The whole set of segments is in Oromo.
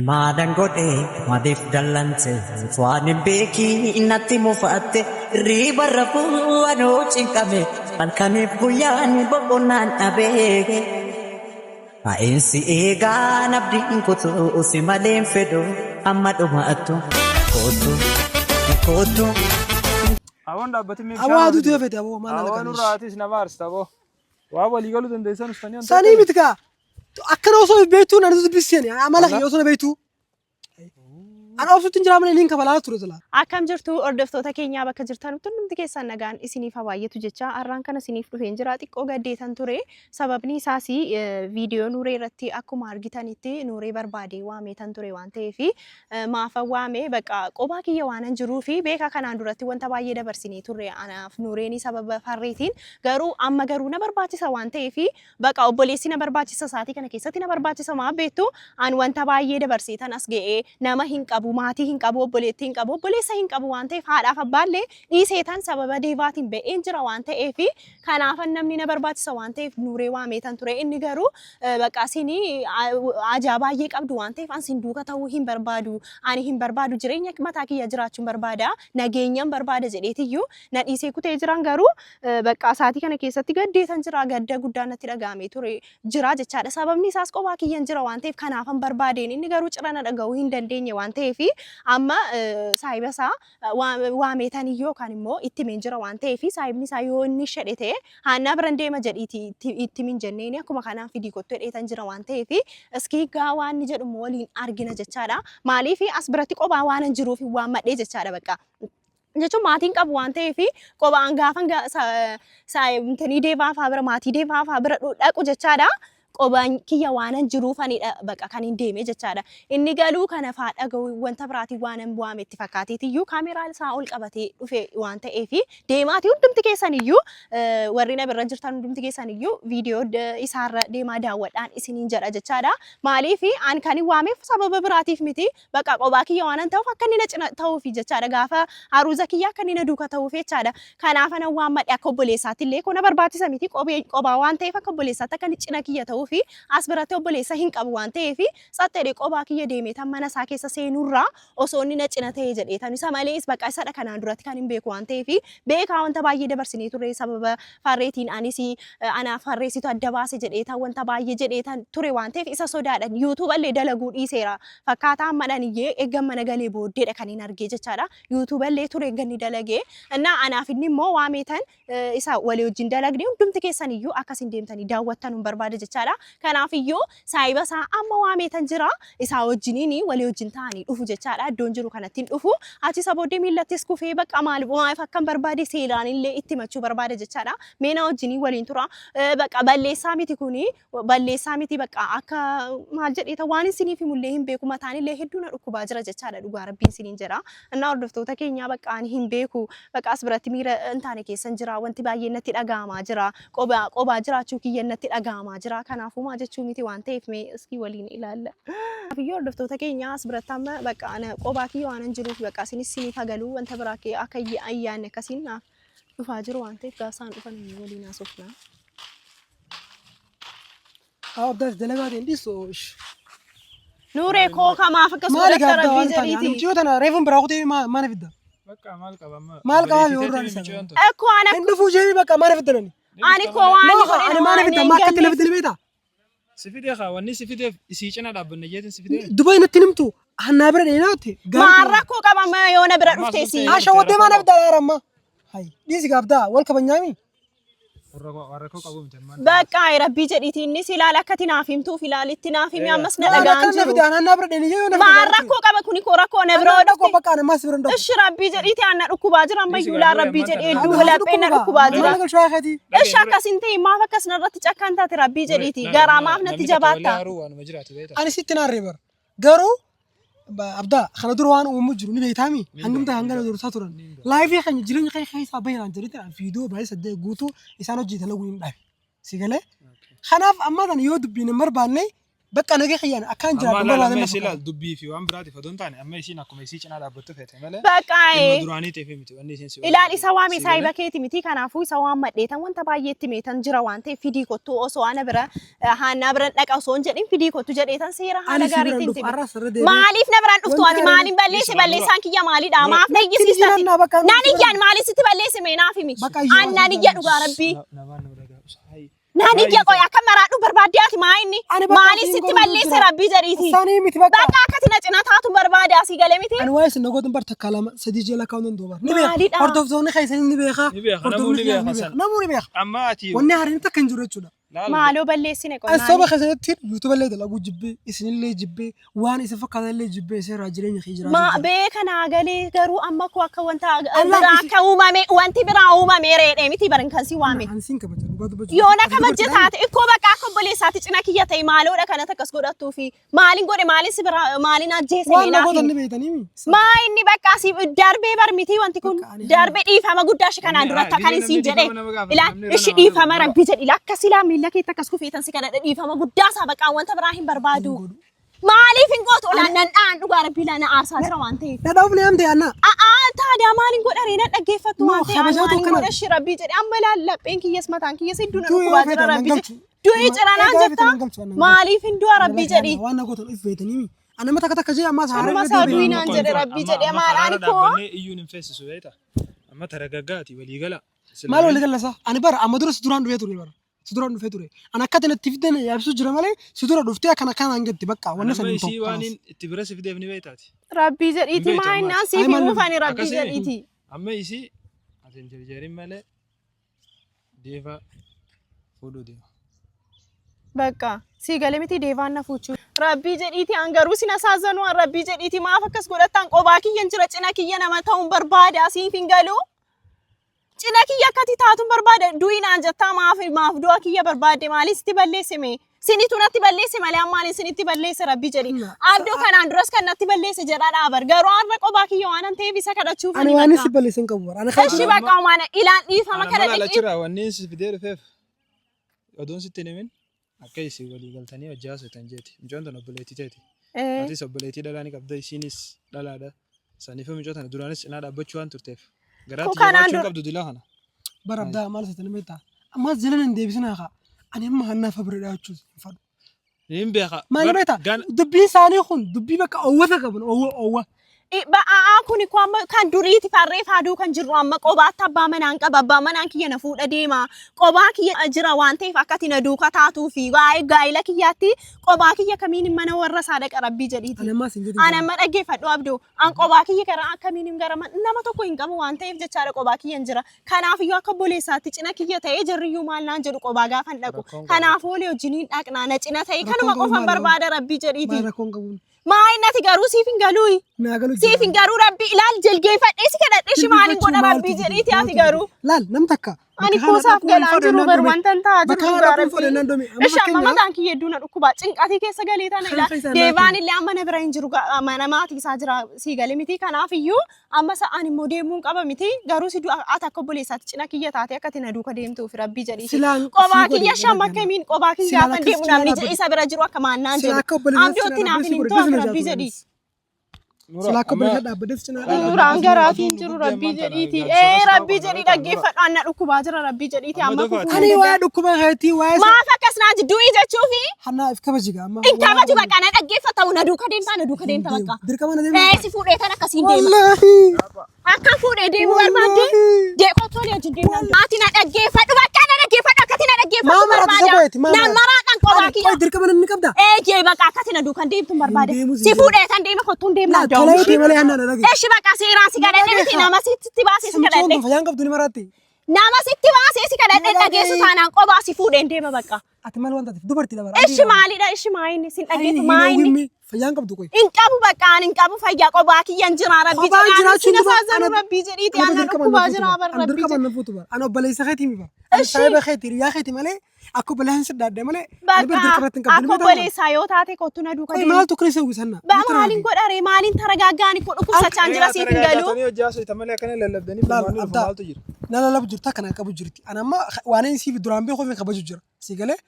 Maadan godhee maaliif dallante waan hin beekii natti mufatte riba rafuu anoo cinqame halkaniif guyyaan boqonnaan dhabee Ainsi eegaa nabdiin kutuu si maleen fedhu amma dhumaattu kootu. Awwan dhaabbatee meeshaa. Awwaa duutuu feete aboo maal ala Awwan urraatis nama aarsta aboo. Waa walii galuu dandeessan uffatanii. Sanii miti kaa akkana osoo beektuu nan dubbiseen amala kiyya osoo beektuu. Ana obsuutti jira malee niin kabalaa ture tala. Akkam jirtu hordoftoota keenyaa bakka jirtan hundumti keessan nagaan isiniif hawaayyetu jecha har'aan kana isiniif dhufeen jira xiqqoo gaddeetan ture sababni isaas viidiyoo nuuree irratti akkuma argitanitti nuuree barbaadee waameetan ture waan ta'eef maafa waamee bakka qophaa kiyya waanan jiruu fi beeka kanaan duratti wanta baay'ee dabarsinee turre anaaf nuureen sababa farreetiin garuu amma garuu na barbaachisa waan ta'eef bakka obboleessi na barbaachisa saatii kana keessatti na barbaachisa maa beektu an wanta baay'ee dabarsiitan as ga'ee nama hin qabu maatii hin qabu obboleettii hin qabu obboleessa hin qabu waan ta'eef haadhaaf abbaallee dhiiseetan sababa deebaatiin ba'een jira waan ta'eef kanaaf namni na barbaachisa waan ta'eef nuuree waameetan ture inni garuu bakka isin ajaa baay'ee qabdu waan ta'eef ansin duuka ta'uu hin barbaadu ani hin barbaadu jireenya mataa kiyya jiraachuun barbaada nageenyaan barbaada jedheetiyyuu na dhiisee kutee jiran garuu bakka saatii kana keessatti gaddeetan jira gadda guddaan natti dhagaamee ture jira jechaadha sababni isaas qophaa kiyyan jira waan ta'eef kanaafan barbaadeen inni garuu cirana dhaga'uu hin dandeenye waan ta'eef amma saahiba isaa waameetanii yookaan immoo itti min jira waan ta'eef saahibni isaa yoo inni shedhe ta'e haannaa biran deema jedhiiti itti min jenneeni akkuma kanaan fidii kottu hedheetan jira waan ta'eef iskii gaa waan inni jedhu waliin argina jechaadha maaliif as biratti qophaa waan hin jiruuf waan madhee jechaadha bakka jechuun maatiin qabu waan ta'eef qophaan gaafan saayimtanii deebaafaa bira maatii deebaafaa bira dhaqu jechaadha. Qophaan kiyya waanan jiruufanidha bakka kan hin deeme jechaadha. Inni galuu kana faadha wanta biraatii waanan bu'ame itti fakkaateetiyyuu kaameraa isaa ol qabatee dhufe waan ta'eef deemaatii hundumti keessaniyyuu warri na bira jirtan hundumti keessaniyyuu viidiyoo isaarra deemaa daawwadhaan isiniin jedha jechaadha. Maaliif an kan hin waameef sababa biraatiif miti bakka qophaa kiyya waanan ta'uuf akka inni na cina ta'uuf jechaadha gaafa haruuza kiyya akka inni na duuka ta'uuf jechaadha. Kanaaf ana waan madhe akka obboleessaatti illee kun na barbaachisa miti qophaa waan ta'eef akka obboleessaatti akka inni cina kiyya ta'uuf as biratti obboleessa hin qabu waan ta'eef sattedhe qophaa kiyya deemeetan mana isaa keessa seenurraa osoo inni na cina ta'e jedheetan isa malees bakka isadha kanaan duratti kan hin beeku waan ta'eef beekaa wanta baay'ee dabarsinee ture sababa farreetiin anis anaaf farreessitu adda baase jedheetan wanta baay'ee jedheetan ture waan ta'eef isa sodaadhan yuutuuballee dalaguu dhiiseera fakkaataa ammadhaniyyee eeggan mana galee booddeedha kan hin argee jechaadha yuutuuballee ture eegganni dalagee innaa anaaf inni immoo waameetan isa walii wajjin dalagdee hundumti keessaniyyuu akkasin deemtanii daawwattan hin barbaada jechaadha. Kanaaf iyyuu saahiba isaa amma waameetan jira isaa wajjiniin walii wajjin ta'anii dhufu jechaadha iddoon jiru kanattiin dhufu achi isa booddee miillattis kufee bakka maaliif akkan barbaade seeraan illee itti machuu barbaada jechaadha meena wajjiniin waliin tura bakka balleessaa miti kuni balleessaa miti bakka akka maal jedheeta waan isiniif himullee hin beeku mataan illee hedduu na dhukkubaa jira jechaadha dhugaa rabbiin isiniin jedha innaa hordoftoota keenyaa bakka ani hin beeku bakka as biratti miira hin taane keessan jira wanti baay'ee natti dhaga'amaa jira qophaa jiraachuu kiyya natti dhaga'amaa jira kanaafuu maa jechuu miti waan ta'eef mee iskii waliin ilaalla. Kanaafuu hordoftoota keenya as biratti amma bakka qophaa kiyya waan jiruuf bakka isinis siniif hagaluu wanta biraa akka ayyaanne akkasiin naaf dhufaa jiru waan ta'eef gaasaan dhufan waliin haasofna. Abdaas dalagaatiin dhiisoosh. Nuuree koo kamaaf akkasuma irratti rabbii jedhiiti. Namtiyyoo tana reefuun biraa kutee mana fidda. Bakka maal qabama. Maal qabaa yoo irraan isa. Ekkoo ana. Hin dhufuu jeebii bakka mana fiddanani. Ani koo waan ani mana fidda makkatti lafa dilbeeta. Sifidee wanni sifideef isii cina dhaabbanne jeetin sifidee. Dubai natti nimtu hannaa bira dheeraate. Maarra koo qabama yoo na bira dhufteesi. Ashawwaddee mana fidda yaaramma. Hay dhiisi gaabdaa wal kabanyaaami. Warra koo qabu miti ammaan. Bakka rabbii jedhiiti innis ilaala akkati naaf himtuuf ilaalitti naaf himi ammas na dhagaan jiru. Hannaa bira dheeree Maarra koo qaba kuni koo rakkoo na bira dhufte. Bakka ana mas bira dhufte. Ishi rabbii jedhiiti anna dhukkubaa jira ammayyuu laa rabbii jedhee hedduu laphee na dhukkubaa jira. Ishi akkasin ta'e maaf akkas narratti cakkaan taate rabbii jedhiiti garaa maaf natti jabaatta. Ani sitti naarree bara garuu abdaa kana dura waan uumu jiru ni beektaami hangumta hangana dura isaa turan laayifii kan jireenya kan keessaa baay'inaan jedhanii viidiyoo baay'ee saddeet guutuu isaan hojjetan laguu hin dhaabe si galee kanaaf amma tan yoo dubbiin hin barbaanne بقى أنا جاي خيانة أكان جرا أما بقول لا هذا لما ما يصير فكر دبي في وان براتي فدون تاني أما يصير ناكم يصير أنا دابت فيه ماله بقى المدراني تفهمتي واني سنسي ilaali isa waame saayiba keeti miti kanaafuu isa waan madheetan wanta baay'eetti meetan jira waan ta'eef fidii kottu osoo ana bira haannaa biran dhaqa osoo hin jedhin fidii kottu jedheetan seera haala gaariitiin tibi maaliif na biraan dhuftu ati maaliin balleessaan kiyya maalidha maaf na iyyisiistati naan iyyaan maaliif sitti balleesse mee naaf himi annaan iyya dhugaa rabbii naan iyya qoy akka maraadhu barbaadde ati maa inni maaliif sitti balleesse rabbii jedhiiti bakka akkati na cina taatu barbaade asii galee miti أنا وايس نقول نبرت كلام سدي جل كون دوبر نبي أردف زوني خايسين نبي خا نمو نبي خا أما أتي والنهار أنت كنجرة شو maaloo balleessine qoy الصبح خايسين تير يوتيوب اللي دلقو جبي إسنين اللي جبي وان إسفك هذا اللي جبي إسر راجلين يخيجرا ما beekana galee garuu amma ko akka wanta biraa akka uumame wanti biraa uumame reedhe miti barin kan si waame أنسين كبجر yoona kabajje taate ikkoo bakka akka obboleessaati cina kiyya ta'e maaloodha kanatti akkas godhattuu fi maaliin godhe maaliin si biraa maaliin ajjeese وأنا meenaa قلت النبي تانيمي maa inni bakka si darbee bar miti wanti kun darbee dhiifama guddaa shi kanaan duratti kan isin jedhe ilaa ishi dhiifama rabbi jedhi akka silaa miilla keetti akkas kufeetan si kana dhiifama guddaa isaa bakka wanta biraa hin barbaadu maaliif hin gootu olaannan dhaan dhugaa rabbii lana aarsaa jira waan ta'eef نداوم لي أمتى أنا taadiyaa maaliin godharee na dhaggeeffattu waan ta'eef maaliin godha shi rabbii jedhe amma lallapheen kiyyas mataan kiyyas hedduun dhukubaa jira rabbii jedhe du'ii ciranaan jetta maaliif hin du'a rabbii jedhi وأنا قلت الإف تانيمي أنا متى كتك جاي أما سهرة amma isaa du'inaan jedhe rabbii jedhe maalaan koo إيون إنفاس سويتا أما ترى جاكاتي ولي قلا ما له لقى لسه أنا برا أما درس دوران دويتوري برا سدوران دويتوري أنا كاتن التفيدين يابسو جرمالي سدوران دوفتي كنا كان عنجد تبقى وانا أما سليم يسي وانين تبرس في دفني بيتاتي rabbii jedhiiti maa inni asii fi muufani rabbii jedhiiti أما يسي أتن جرجرين ماله ديفا فودو ديفا bakka si galee miti deevaan na fuuchuu rabbii jedhiiti an garuu sin asaazanu an rabbii jedhiiti maaf akkas godhattan qobaa kiyyan jira cina kiyya nama ta'uun barbaada asiif hin galu cina kiyya akkati taatuun barbaada du'inaan jettaa maaf du'a kiyya barbaadde maaliif sitti balleesse mee sinitu natti balleesse malee maaliif sinitti balleesse rabbii jedhi abdoo kanaan duras kan natti balleesse jedhaa dhaabar garuu har'a qobaa kiyya waan an ta'eef isa kadhachuuf أنا واني سبلي سنكبر أنا خايف eshi bakka waan ilaan dhiifama أنا kana مالا dhiqii لشرا وانين سفيدير فيف أدون ستينمين أكيسي ولي قلتني وجاسو تنجيتي مجوان نبليتي تيتي أتي سبليتي دلاني كبدا سينيس دلادا سانيفو مجوان درانيس أنا دابتشوان ترتيف غراتي جوان كبدو دلاهنا برا بدا مال ستنميتا أما زلنا نديبسنا خا أنا ما هنا فبرد أشوز فاد نيم بيخا ما نبيتا دبي ثاني خون دبي بقى أوه كمان أوه ba'aa kuni kan duriiti farree faaduu kan jiru amma qobaatti abbaa manaan qaba abbaa manaan kiyya na fuudha deema qobaa kiyya jira waan ta'eef akkati na duuka taatuu fi waa'ee gaa'ila kiyyaatti qobaa kiyya kamiin mana warra saadaqa rabbii jedhiiti ana amma dhaggeeffadhu abdoo an qobaa kiyya gara akkamiin gara nama tokko hin qabu waan ta'eef jechaadha qobaa kiyyan jira kanaaf iyyuu akka boleessaatti cina kiyya ta'ee jarriyyuu maal naan jedhu qobaa gaafan dhaqu kanaaf oolee wajjiniin dhaqnaa na cina ta'ee kanuma qofan barbaada rabbii jedhiiti maa innati garuu siif hin galuu siif hin garuu rabbii ilaal jilgeeffadhee si kadhadhee shi maaliin godha rabbii jedhiiti ati garuu laal nam takka ani kuusaaf galaan jiru bar wantan ta'a jiru rabbii ishi amma mataan kiyya hedduun na dhukkubaa cinqatii keessa galee tana ilaal deebaan illee amma na bira hin jiru mana maatii isaa jira sii galee miti kanaaf iyyuu amma sa'aan immoo deemuun qaba miti garuu si ati akka obboleessaatti cina kiyya taate akkati na duuka deemtuuf rabbii jedhiiti qobaa kiyya shamma kamiin qobaa kiyya gaafa deemu namni isa bira jiru akka maannaan jedhu abdootti naaf hin ta'u rabbii jedhi Silakko bira dhaabbadeef cinaa duraan garaatiin jiru rabbii jedhiiti rabbii jedhi dhaggeeffadhu anna dhukkubaa jira rabbii jedhiiti amma ani waa dhukkuba keetii waa maaf akkas naa jidduu jechuufi hannaa if kabajiga amma in kabaju bakka na dhaggeeffatamu na duuka deemta bakka dirqama na deemta si fuudhee tan akkasiin deema akka fuudhee deemu barbaadde deeqotolee wajjin deemna ati na dhaggeeffadhu bakka na dhaggeeffadhu akkati na dhaggeeffadhu barbaada na maraadhaan qobaa kiyya dirqama ni qabda jee bakka akkati na duukan deemtu barbaade si fuudhee tan deema kottuun deemna tolee malee hannaa na dhagge eshi bakka seeraan si gadhadhe miti nama sitti baasee si gadhadhe fayyaan qabdu ni maraatti nama sitti baasee si gadhadhe dhageessu taanaan qobaa si fuudheen deema bakka ati maal wanta dubartii dabara eshi maalidha eshi maayinni sin dhageessu maayinni fayyaan qabdu qoy in qabu bakka an in qabu fayyaa qobaa kiyyan jira rabbii jedhaa sin asaazanu rabbii jedhiiti anna dhukkubaa jira bar rabbii dirqama na fuutu bar ana obboleessa keetii mi bar ana saayiba keetii riyaa keetii malee akka obboleessan siddaadde malee akka obboleessaa yoo taate kottu na duuka deemu maaltu kun isa uwwisanna maaliin godhare maaliin taragaaggaani ko dhukkubsachaan jira siif hin galu na lalab jirta kana qabu jirti ana amma waan inni siif duraan beekuu fi kabaju jira si galee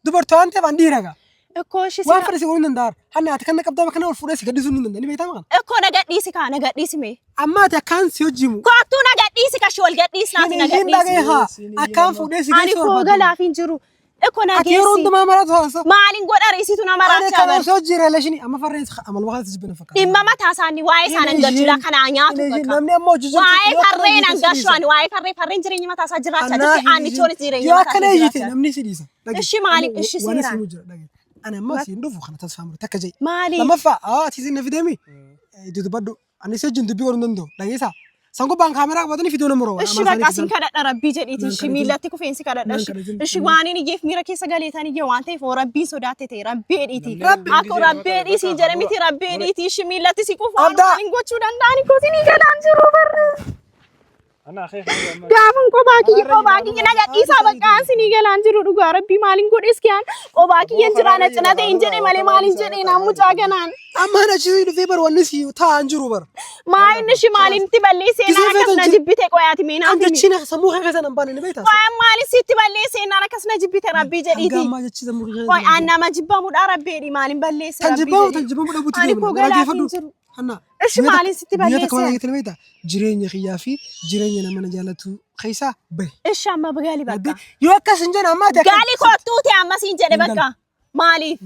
dubartii waan ta'eef an dhiiraga Ekkoo waan fedhe si godhuu hin danda'an hanna ati kan qabdaa bakka nama ol fuudhee si gaddisuu hin danda'an ni beektaa maqaan Ekkoo na gadhiisi kaa na gadhiisime. amma ati akkaan si hojiimu Koottuu na gadhiisi kashi wal gadhiisnaati na hin dhagee gadhiisi. haa akkaan fuudhee si Ani geessu koo galaaf hin jiru. Ekkoo na ati yeroo geessi. hundumaa maraatu haasa Maaliin godha reesitu nama ani raachaa kan bar. osoo hojii reeleeshinii amma farreen amal waqtii jibbina fakkaata Dhimma mataa isaanii waa'ee isaan galchudha kanaa nyaatu bakka. namni amma hojii jiru Waa'ee farreen hangashuun waa'ee farreen jireenya mataa isaa jiraachaa jirti aannichoonis jireenya yoo mataa akkana isaa eeyyite jiraachaa. namni si dhiisa Ishi maaliif ishi waan seeraan? si jira dhagee ani amma si hin dhufu kana tasfaa murte akka jee Maaliif? lammaffaa ati si na fideemi dubbadhu ani si wajjin dubbii godhuu hin danda'u dhageessaa san gubbaan kaameraa qabatanii fiduu nama roba Ishi bakka siin kadhadha rabbii jedhiiti ishi miillatti kufeensi kadhadha ishi waan inni geef miira keessa galeetanii jee waan ta'eef rabbiin sodaatte ta'e rabbii dheedhiiti akka rabbii dhiisii jedhe miti rabbii dheedhiiti ishi miillatti si kufu waan hin gochuu danda'ani koosinii galaan jiru barre. Gaafan kophaa kiyya na gadhiisaa bakka sinii galaan jiru dhugaa rabbii maaliin godhes kiyaan kophaa kiyyan jiraa na cina ta'e hin jedhe malee maaliin jedhe naan mucaa ganaan. amma na chi dhufee bar wanni si taa'an jiru bar Maa inni shi maaliin itti balleessee naan akkas na jibbite qoyaati mee naaf an himi. jechina sammuu kan keessan hin baane ni beektaa Qoyaan maaliin sitti balleessee naan akkas na jibbite rabbii jedhiiti. gammaa jechi sammuu kan Qoy aan nama jibbamuudha rabbeedhi maaliin balleesse tan rabbii jibbamu jedhi. tan jibbamu dhabuuti Ani koo galaaf hin jiru. hanna Ishi maaliin sitti biyya balleesse? takka waan beektaa jireenya kiyyaa fi jireenya nama na jaallatu keessaa bahe Ishi amma gali bakka. yoo akkas hin jedhan amma ati Gali kottuuti amma siin jedhe bakka. Maaliif?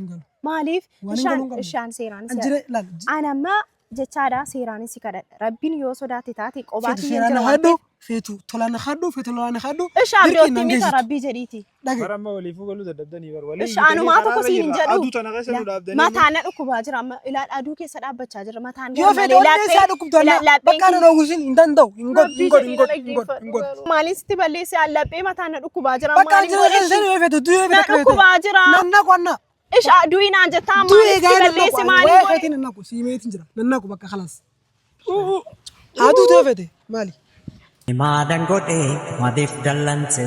Maaliif? Waan hin galuun qabdu. Ishaan seeraan an jire laal An amma jechaadha seeraan si kadhadha. Rabbiin yoo sodaate taate qophaa feetu kiyyan seeraan jira na waan hadhu ta'eef. feetu tolaan na hadhu feetu tolaan na hadhu Ishaan birkiin birootti nan mita geessitu rabbii jedhiiti. dhage Baramma waliifuu galuu dadhabdanii bar walii. Ishaanumaa tokko siin hin jedhu. Aduu tana keessa nu dhaabdanii. Mataan na dhukkubaa jira amma ilaal aduu keessa dhaabbachaa jira mataan yoo fedhe wanni isaa dhukkubtu bakka na dhoogusin hin danda'u hin godhu Maaliin sitti balleesse allaphee mataan na dhukkubaa jira bakka maaliin jira kan godhe sani yoo fedhe duyee na fedhe dhukkubaa jira. nan naqu anna Isha du'i naan jettaa duyee maaliin sitti gaa'ela balleesse naqu maaliin waa'ee godhe. feetiin nan naqu siimeetiin jira nan naqu bakka khalaas haaduu yoo fedhe maali Maadan godhe madeef dallanse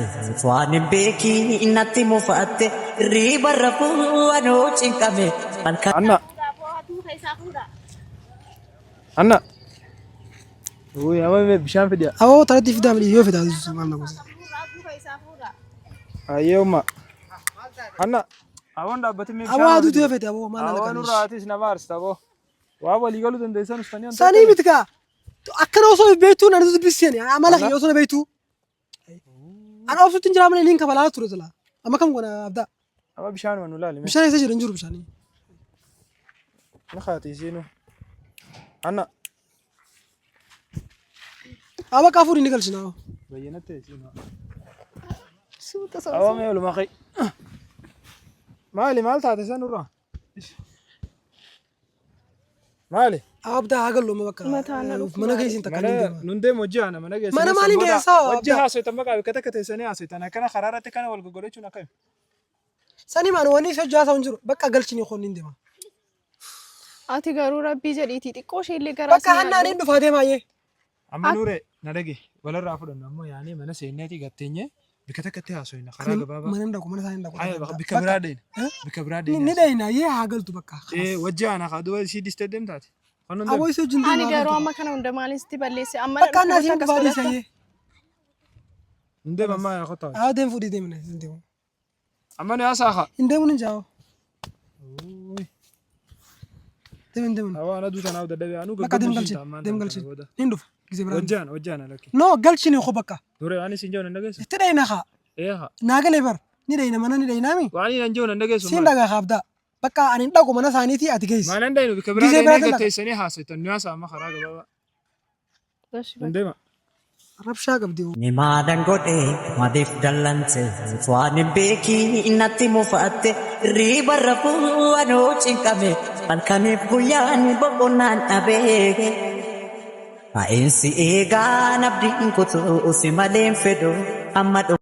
waan hin beekii natti mufaatte riba rafuu anoo cinqame halkan. Anna. Uy, amma bishaan fidiya. awoo taratti fidaa malee yoo fedhe haaduu maal na gosa Ayyee umma. Anna. Awwan dhaabbatee bishaan. awoo haaduu yoo fedhe awoo maal na Awwan laqanii urraatis nama aarsta aboo. Waa walii galuu dandeessan uffatanii. sanii miti kaa akkana osoo beektuu nan dubbiseen amala kiyya osoo na beektuu ana ofitti hin jira malee niin kabalaa ture jala amma kam goona abdaa Amma bishaan waan ulaali. bishaan eessa jiru hin jiru bishaanii Na khaati isiinu. Anna. awwa qaafuu ni galchina awwa Bayyanatti isiinu. Suuta Awwa mee oluma qe'e. Maal taate san urraa? Maali? awwa abdaa haa gallu amma bakka Mataan na dhufu mana geessin takka ni deema Nun deemu hojii ana mana geessan. Mana maaliin geessaa? Hojii haasoftan maqaa bakka takka teessanii haasoftan akkana karaa irratti kana wal goggorachuun akkami? sanii maan wanni isa hojjaa ta'u hin jiru bakka galchini koon ni deema Ati garuu rabbii jedhiiti xiqqoo ishee illee garaa bakka hannaan hin dhufaa deemaayyee Amma nuure na dhage walirraa fudhannu ammoo yaanii mana seenneetii gatteenye bika takkatti haasofna karaa gabaabaa. mana hin dhaqu mana isaa hin dhaqu Bika biraa deena. Bika biraa deena. ni dhayinaayyee haa galtu bakka Wajji ana kaa duba isii distee deemtaati. awwa isa hojii hin Ani garuu deema amma kana hunda maaliin sitti balleesse amma bakka hannaa siin dhufaa dhiisayyee Hundee mammaa yaa qotaa. haa deemu fudhii deemne hin deemu Amma ni haasaa haa. hin deemu hin jaa'u deemu hin deemu Awwa ana duuta naaf dadhabee anu bakka deemu gaggeessu galchini deemu galchini hin dhufa gisee biraa Wajji ana lakki. no galchini ko bakka Nuure waan isin jechuun hin dhageessu. itti dhayina haa Haa. naa galee bar ni dhayina mana ni dhayinaami Waan hin jechuun hin dhageessu. siin dhagaa haabdaa bakka ani hin dhaqu mana isaaniitii ati geessi Maal hin dhayinu bika biraa Gisee deemee biraa gatteessanii haasoftan nu haasaa amma karaa gabaabaa. Hundeema. rabshaa qabdi Maadan godhe madeef dallanse waan hin beekii natti mufaatte riba rafuu anoo cinqame halkaniif guyyaan boqonnaan dhabee. Haa'insi eegaan abdiin kutuu si maleen fedhu amma